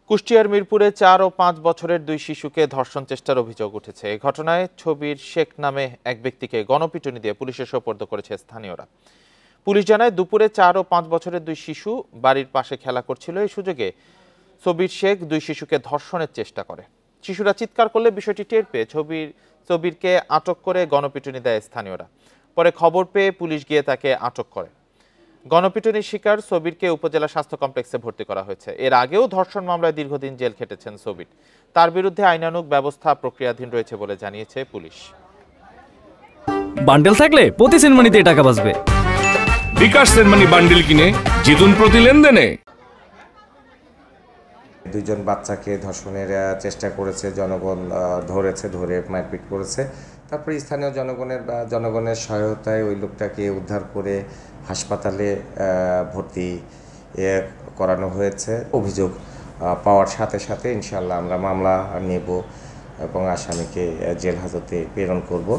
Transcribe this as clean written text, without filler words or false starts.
কুষ্টিয়ার মিরপুরে 4 ও 5 বছরের দুই শিশুকে ধর্ষণ চেষ্টার অভিযোগ উঠেছে। এই ঘটনায় ছবির শেখ নামে এক ব্যক্তিকে গণপিটুনি দিয়ে পুলিশের সোপর্দ করেছে স্থানীয়রা। পুলিশ জানায়, দুপুরে 4 ও 5 বছরের দুই শিশু বাড়ির পাশে খেলা করছিল। এই সুযোগে ছবির শেখ দুই শিশুকে ধর্ষণের চেষ্টা করে। শিশুরা চিৎকার করলে বিষয়টি টের পেয়ে ছবিরকে আটক করে গণপিটুনি দেয় স্থানীয়রা। পরে খবর পেয়ে পুলিশ গিয়ে তাকে আটক করে। গণপিটুনির শিকার সবিরকে উপজেলা স্বাস্থ্য কমপ্লেক্সে ভর্তি করা হয়েছে। এর আগেও ধর্ষণ মামলায় দীর্ঘদিন জেল খেটেছেন সবির। তার বিরুদ্ধে আইনানুগ ব্যবস্থা প্রক্রিয়াধীন রয়েছে বলে জানিয়েছে পুলিশ। বান্ডেল থাকলে প্রতি সেনমানিতে টাকা বাঁচবে। বিকাশ সেনমানি বান্ডেল কিনে জিতুন প্রতি লেনদেনে। দুইজন বাচ্চাকে ধর্ষণের চেষ্টা করেছে, জনগণ ধরে মারপিট করেছে। তারপরে স্থানীয় জনগণের সহায়তায় ওই লোকটাকে উদ্ধার করে হাসপাতালে ভর্তি করানো হয়েছে। অভিযোগ পাওয়ার সাথে সাথে ইনশাআল্লাহ আমরা মামলা নেব এবং আসামিকে জেল হাজতে প্রেরণ করব।